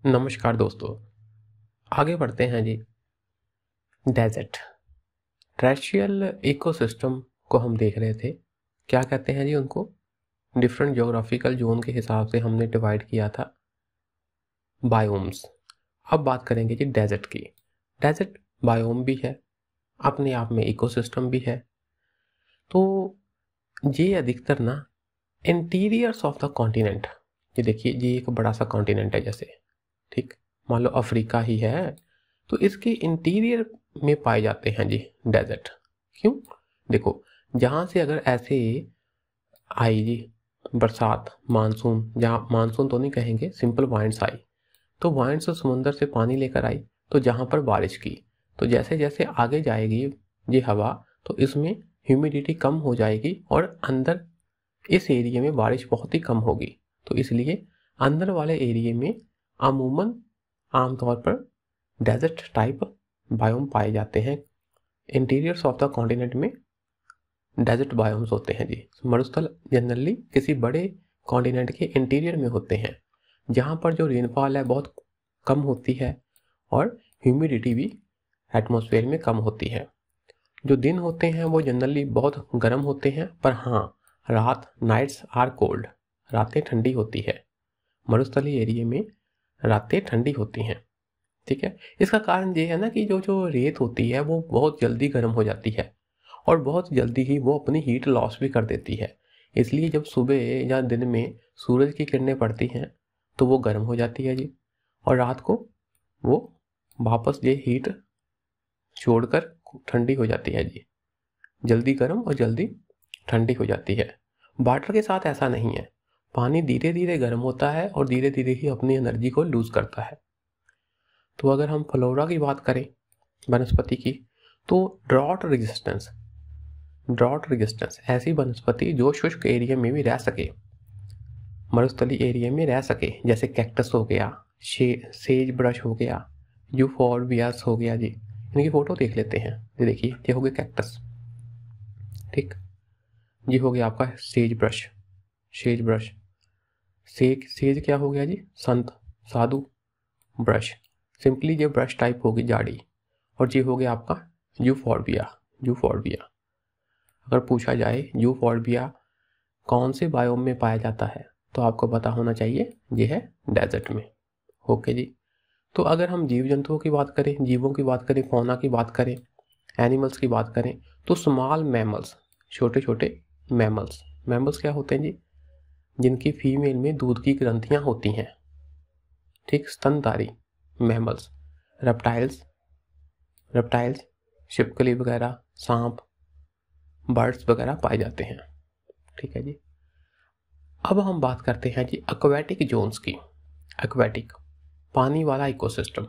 नमस्कार दोस्तों, आगे बढ़ते हैं जी। डेजर्ट टेरेस्ट्रियल इकोसिस्टम को हम देख रहे थे। क्या कहते हैं जी उनको? डिफरेंट ज्योग्राफिकल जोन के हिसाब से हमने डिवाइड किया था बायोम्स। अब बात करेंगे जी डेजर्ट की। डेजर्ट बायोम भी है, अपने आप में इकोसिस्टम भी है। तो ये अधिकतर ना इंटीरियर्स ऑफ द कॉन्टिनेंट, ये देखिए ये एक बड़ा सा कॉन्टिनेंट है जैसे, ठीक, मान लो अफ्रीका ही है, तो इसके इंटीरियर में पाए जाते हैं जी डेजर्ट। क्यों? देखो, जहाँ से अगर ऐसे आई जी बरसात, मानसून, जहाँ मानसून तो नहीं कहेंगे, सिंपल वाइंड्स आई, तो वाइंड्स समुंदर से पानी लेकर आई, तो जहाँ पर बारिश की, तो जैसे जैसे आगे जाएगी ये हवा, तो इसमें ह्यूमिडिटी कम हो जाएगी और अंदर इस एरिया में बारिश बहुत ही कम होगी। तो इसलिए अंदर वाले एरिया में अमूमन आमतौर पर डेजर्ट टाइप बायोम पाए जाते हैं। इंटीरियर्स ऑफ द कॉन्टिनेंट में डेजर्ट बायोम्स होते हैं जी। मरुस्थल जनरली किसी बड़े कॉन्टिनेंट के इंटीरियर में होते हैं, जहाँ पर जो रेनफॉल है बहुत कम होती है और ह्यूमिडिटी भी एटमॉस्फेयर में कम होती है। जो दिन होते हैं वो जनरली बहुत गर्म होते हैं, पर हाँ, रात, नाइट्स आर कोल्ड, रातें ठंडी होती है। मरुस्थलीय एरिया में रातें ठंडी होती हैं, ठीक है। इसका कारण ये है ना कि जो रेत होती है वो बहुत जल्दी गर्म हो जाती है और बहुत जल्दी ही वो अपनी हीट लॉस भी कर देती है। इसलिए जब सुबह या दिन में सूरज की किरणें पड़ती हैं तो वो गर्म हो जाती है जी, और रात को वो वापस ये हीट छोड़कर ठंडी हो जाती है जी। जल्दी गर्म और जल्दी ठंडी हो जाती है। वाटर के साथ ऐसा नहीं है, पानी धीरे धीरे गर्म होता है और धीरे धीरे ही अपनी एनर्जी को लूज करता है। तो अगर हम फ्लोरा की बात करें, वनस्पति की, तो ड्रॉट रेजिस्टेंस ऐसी वनस्पति जो शुष्क एरिया में भी रह सके, मरुस्थलीय एरिया में रह सके, जैसे कैक्टस हो गया, सेज ब्रश हो गया, यूफोर्बियास हो गया जी। इनकी फोटो देख लेते हैं। ये देखिए, ये हो गया कैक्टस, ठीक, ये हो गया आपका सेज ब्रश। सेज क्या हो गया जी? संत, साधु, ब्रश, सिंपली ये ब्रश टाइप होगी जाड़ी। और ये हो गया आपका यूफोर्बिया। अगर पूछा जाए यूफोर्बिया कौन से बायोम में पाया जाता है, तो आपको पता होना चाहिए ये है डेजर्ट में। ओके जी। तो अगर हम जीव जंतुओं की बात करें, जीवों की बात करें, फौना की बात करें, एनिमल्स की बात करें, तो स्मॉल मैमल्स, छोटे छोटे मैमल्स क्या होते हैं जी? जिनकी फीमेल में दूध की ग्रंथियां होती हैं, ठीक, स्तनधारी मैमल्स। रेप्टाइल्स, छिपकली वगैरह, सांप, बर्ड्स वगैरह पाए जाते हैं, ठीक है जी। अब हम बात करते हैं जी एक्वेटिक जोन्स की। एक्वेटिक, पानी वाला इकोसिस्टम।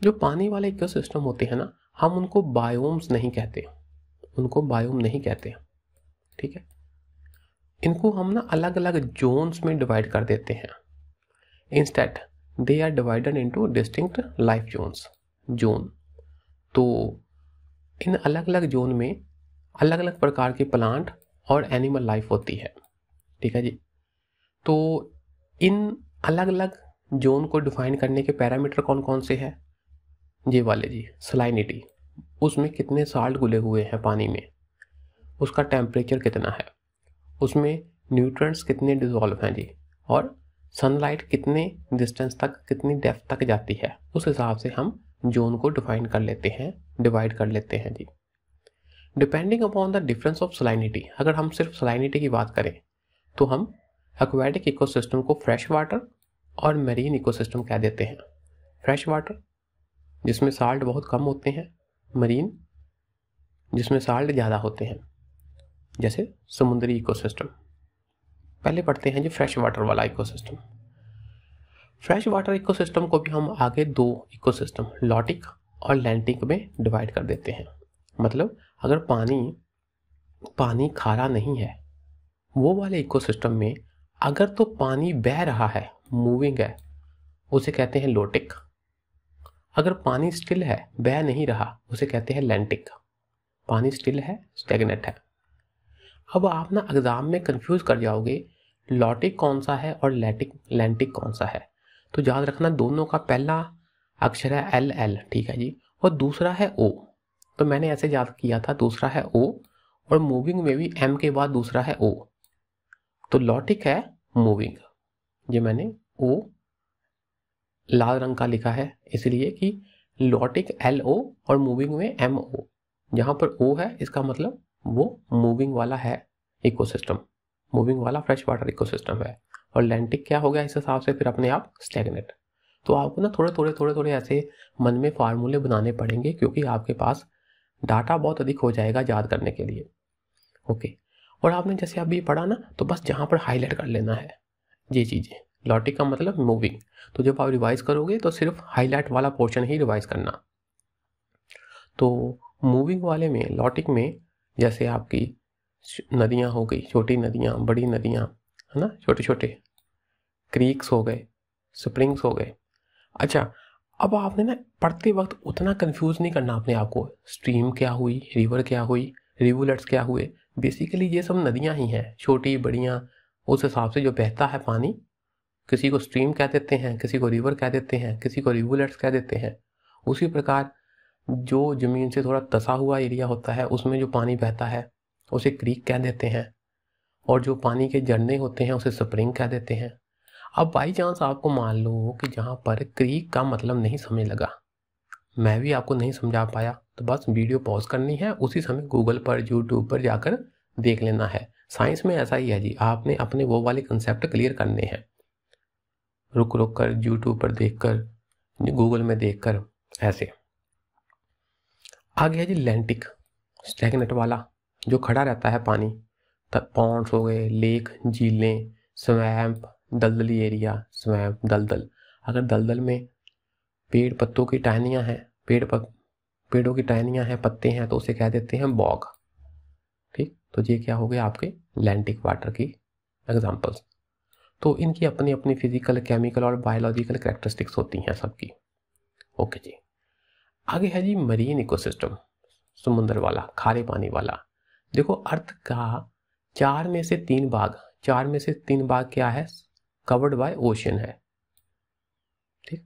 जो पानी वाले इकोसिस्टम होते हैं ना, हम उनको बायोम्स नहीं कहते, ठीक है। इनको हम ना अलग अलग जोन्स में डिवाइड कर देते हैं। Instead they are divided into distinct life zone. तो इन अलग अलग जोन में अलग अलग प्रकार के प्लांट और एनिमल लाइफ होती है, ठीक है जी। तो इन अलग अलग जोन को डिफाइन करने के पैरामीटर कौन कौन से हैं? ये वाले जी, सलाइनिटी, उसमें कितने साल्ट घुले हुए हैं पानी में, उसका टेम्परेचर कितना है, उसमें न्यूट्रिएंट्स कितने डिजॉल्व हैं जी, और सनलाइट कितने डिस्टेंस तक, कितनी डेप्थ तक जाती है, उस हिसाब से हम जोन को डिफाइन कर लेते हैं, डिवाइड कर लेते हैं जी। Depending upon the difference of salinity, अगर हम सिर्फ सलाइनिटी की बात करें तो हम एक्वेटिक इकोसिस्टम को फ्रेश वाटर और मैरीन इकोसिस्टम कह देते हैं। फ्रेश वाटर जिसमें साल्ट बहुत कम होते हैं, मरीन जिसमें साल्ट ज़्यादा होते हैं, जैसे समुद्री इकोसिस्टम। पहले पढ़ते हैं जी फ्रेश वाटर वाला इकोसिस्टम। फ्रेश वाटर इकोसिस्टम को भी हम आगे दो इकोसिस्टम, लॉटिक और लैंटिक में डिवाइड कर देते हैं। मतलब अगर पानी खारा नहीं है, वो वाले इकोसिस्टम में अगर तो पानी बह रहा है, मूविंग है, उसे कहते हैं लोटिक। अगर पानी स्टिल है, बह नहीं रहा, उसे कहते हैं लैंटिक। पानी स्टिल है, स्टेगनेट है। अब आप ना एग्जाम में कंफ्यूज कर जाओगे, लॉटिक कौन सा है और लैंटिक कौन सा है। तो याद रखना दोनों का पहला अक्षर है एल एल, ठीक है जी, और दूसरा है ओ। तो मैंने ऐसे याद किया था, दूसरा है ओ और मूविंग में भी एम के बाद दूसरा है ओ, तो लॉटिक है मूविंग। ये मैंने ओ लाल रंग का लिखा है इसलिए कि लॉटिक एल ओ और मूविंग में एम ओ। जहाँ पर ओ है इसका मतलब वो मूविंग वाला है इकोसिस्टम, मूविंग वाला फ्रेश वाटर इकोसिस्टम है। और लैंटिक क्या हो गया इस हिसाब से फिर अपने आप स्टैग्नेट। तो आपको ना थोड़े थोड़े ऐसे मन में फार्मूले बनाने पड़ेंगे क्योंकि आपके पास डाटा बहुत अधिक हो जाएगा याद करने के लिए। ओके, और आपने जैसे अभी पढ़ा ना, तो बस जहाँ पर हाईलाइट कर लेना है ये चीज़ें। लॉटिक का मतलब मूविंग, तो जब आप रिवाइज करोगे तो सिर्फ हाईलाइट वाला पोर्शन ही रिवाइज करना। तो मूविंग वाले में, लॉटिक में, जैसे आपकी नदियाँ हो गई, छोटी नदियाँ, बड़ी नदियाँ, है ना, छोटे छोटे क्रीक्स हो गए, स्प्रिंग्स हो गए। अच्छा, अब आपने ना पढ़ते वक्त उतना कंफ्यूज नहीं करना अपने आप को, स्ट्रीम क्या हुई, रिवर क्या हुई, रिवुलेट्स क्या हुए। बेसिकली ये सब नदियाँ ही हैं, छोटी बड़ियाँ, उस हिसाब से जो बहता है पानी, किसी को स्ट्रीम कह देते हैं, किसी को रिवर कह देते हैं, किसी को रिवुलेट्स कह देते हैं। उसी प्रकार जो ज़मीन से थोड़ा दसा हुआ एरिया होता है उसमें जो पानी बहता है उसे क्रीक कह देते हैं, और जो पानी के झरने होते हैं उसे स्प्रिंग कह देते हैं। अब बाई चांस आपको मान लो कि जहाँ पर क्रीक का मतलब नहीं समझ लगा, मैं भी आपको नहीं समझा पाया, तो बस वीडियो पॉज करनी है, उसी समय गूगल पर यूट्यूब पर जाकर देख लेना है। साइंस में ऐसा ही है जी, आपने अपने वो वाले कंसेप्ट क्लियर करने हैं, रुक रुक कर यूट्यूब पर देखकर, गूगल में देखकर, ऐसे। आगे है जी लैंटिक, स्टैग्नेट वाला, जो खड़ा रहता है पानी, तब पॉन्ड्स हो गए, लेक, झीलें, स्वैम्प, दलदली एरिया, स्वैम्प, दलदल। अगर दलदल में पेड़ पत्तों की टहनियाँ हैं, पेड़ों की टहनियाँ हैं, पत्ते हैं, तो उसे कह देते हैं बॉग। ठीक, तो ये क्या हो गया आपके लैंटिक वाटर की एग्जांपल्स। तो इनकी अपनी अपनी फिजिकल, केमिकल और बायोलॉजिकल कैरेक्टरिस्टिक्स होती हैं सबकी। ओके जी, आगे है जी मरीन इकोसिस्टम, समुद्र वाला, खारे पानी वाला। देखो अर्थ का 4 में से 3 भाग क्या है, कवर्ड बाय ओशियन है। ठीक,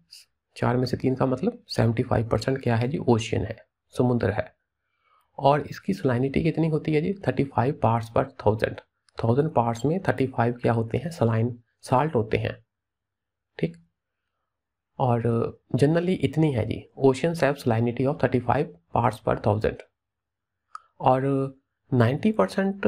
4 में से 3 का मतलब 75% क्या है जी, ओशियन है, समुद्र है। और इसकी सलाइनिटी कितनी होती है जी, 35 पार्ट्स पर 1000 पार्ट्स में 35 क्या होते हैं, साल्ट होते हैं। ठीक, और जनरली इतनी है जी, ओशियन हैव सलाइनिटी ऑफ 35 पार्ट्स पर 1000। और 90%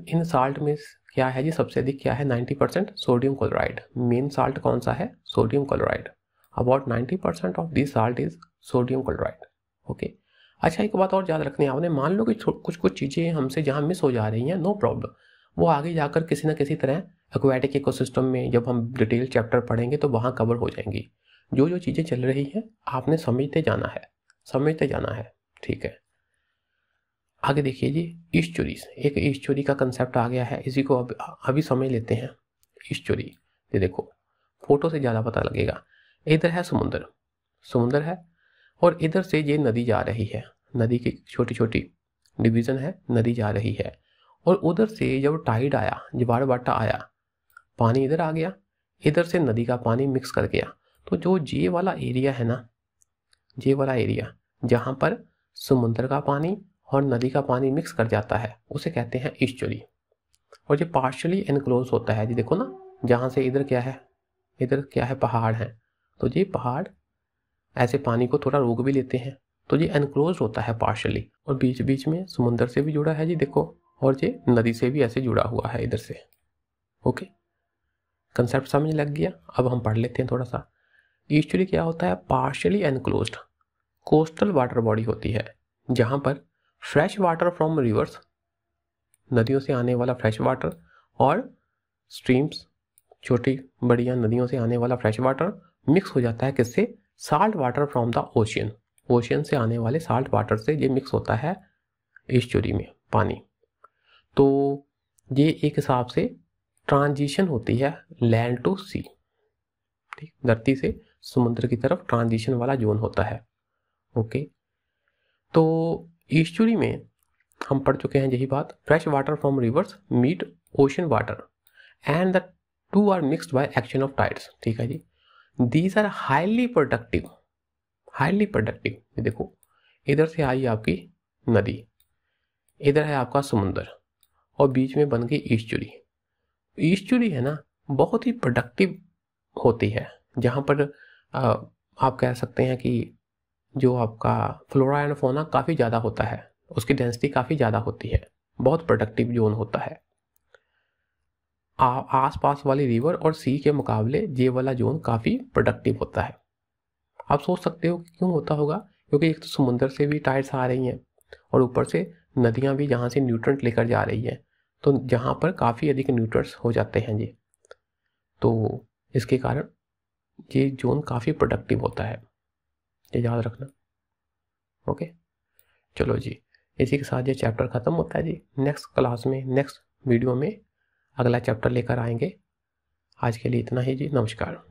इन साल्ट में क्या है जी, सबसे अधिक क्या है, 90% सोडियम क्लोराइड। मेन साल्ट कौन सा है, sodium chloride. About 90% of this salt is sodium chloride. Okay, अच्छा एक बात और याद रखनी है आपने, मान लो कि कुछ कुछ चीज़ें हमसे जहाँ मिस हो जा रही हैं, नो प्रॉब्लम, वो आगे जाकर किसी ना किसी तरह एक्वाटिक इकोसिस्टम में जब हम डिटेल चैप्टर पढ़ेंगे तो वहाँ कवर हो जाएंगी। जो जो चीज़ें चल रही हैं आपने समझते जाना है। ठीक है, आगे देखिए जी ईस्चुरीज, एक ईस्चुरी का कंसेप्ट आ गया है, इसी को अभी समझ लेते हैं। ईस्चुरी, ये देखो फोटो से ज़्यादा पता लगेगा। इधर है समुंदर है, और इधर से ये नदी जा रही है, नदी की छोटी छोटी डिवीज़न है, नदी जा रही है। और उधर से जब टाइड आया, ज्वार भाटा आया, पानी इधर आ गया, इधर से नदी का पानी मिक्स कर गया। तो जो ये वाला एरिया है ना, ये वाला एरिया जहाँ पर समुद्र का पानी और नदी का पानी मिक्स कर जाता है उसे कहते हैं ईस्चुरी। और ये पार्शियली एनक्लोज होता है जी, देखो ना, जहाँ से इधर क्या है, पहाड़ है, तो ये पहाड़ ऐसे पानी को थोड़ा रोक भी लेते हैं, तो ये एनक्लोज होता है पार्शियली। और बीच बीच में समुद्र से भी जुड़ा है जी देखो, और ये नदी से भी ऐसे जुड़ा हुआ है इधर से। ओके, कंसेप्ट समझ लग गया। अब हम पढ़ लेते हैं थोड़ा सा। ईस्चुरी क्या होता है, partially enclosed coastal water body होती है, जहाँ पर फ्रेश वाटर फ्रॉम रिवर्स, नदियों से आने वाला फ्रेश वाटर, और स्ट्रीम्स, छोटी बड़ियाँ नदियों से आने वाला फ्रेश वाटर मिक्स हो जाता है किससे, salt water from the ocean से आने वाले साल्ट वाटर से ये मिक्स होता है ईस्चुरी में पानी। तो ये एक हिसाब से ट्रांजिशन होती है लैंड टू सी, ठीक, धरती से समुद्र की तरफ ट्रांजिशन वाला जोन होता है। ओके, तो ईस्चुरी में हम पढ़ चुके हैं यही बात, fresh water from rivers meet ocean water and the two are mixed by action of tides. ठीक है जी, these are highly productive. Highly productive, ये देखो इधर से आई आपकी नदी, इधर है आपका समुंदर, और बीच में बन गई ईस्चुरी। ईस्चुरी है ना, बहुत ही प्रोडक्टिव होती है, जहाँ पर आप कह सकते हैं कि जो आपका फ्लोरा एंड फौना काफ़ी ज़्यादा होता है, उसकी डेंसिटी काफ़ी ज़्यादा होती है, बहुत प्रोडक्टिव जोन होता है। आसपास वाली रिवर और सी के मुकाबले ये वाला जोन काफ़ी प्रोडक्टिव होता है। आप सोच सकते हो क्यों होता होगा, क्योंकि एक तो समुंदर से भी टाइड्स आ रही हैं और ऊपर से नदियाँ भी जहाँ से न्यूट्रेंट लेकर जा रही हैं, तो जहाँ पर काफ़ी अधिक न्यूट्रेंट्स हो जाते हैं जी, तो इसके कारण ये जोन काफ़ी प्रोडक्टिव होता है, ये याद रखना। ओके, चलो जी, इसी के साथ ये चैप्टर ख़त्म होता है जी। नेक्स्ट क्लास में, नेक्स्ट वीडियो में अगला चैप्टर लेकर आएंगे। आज के लिए इतना ही जी, नमस्कार।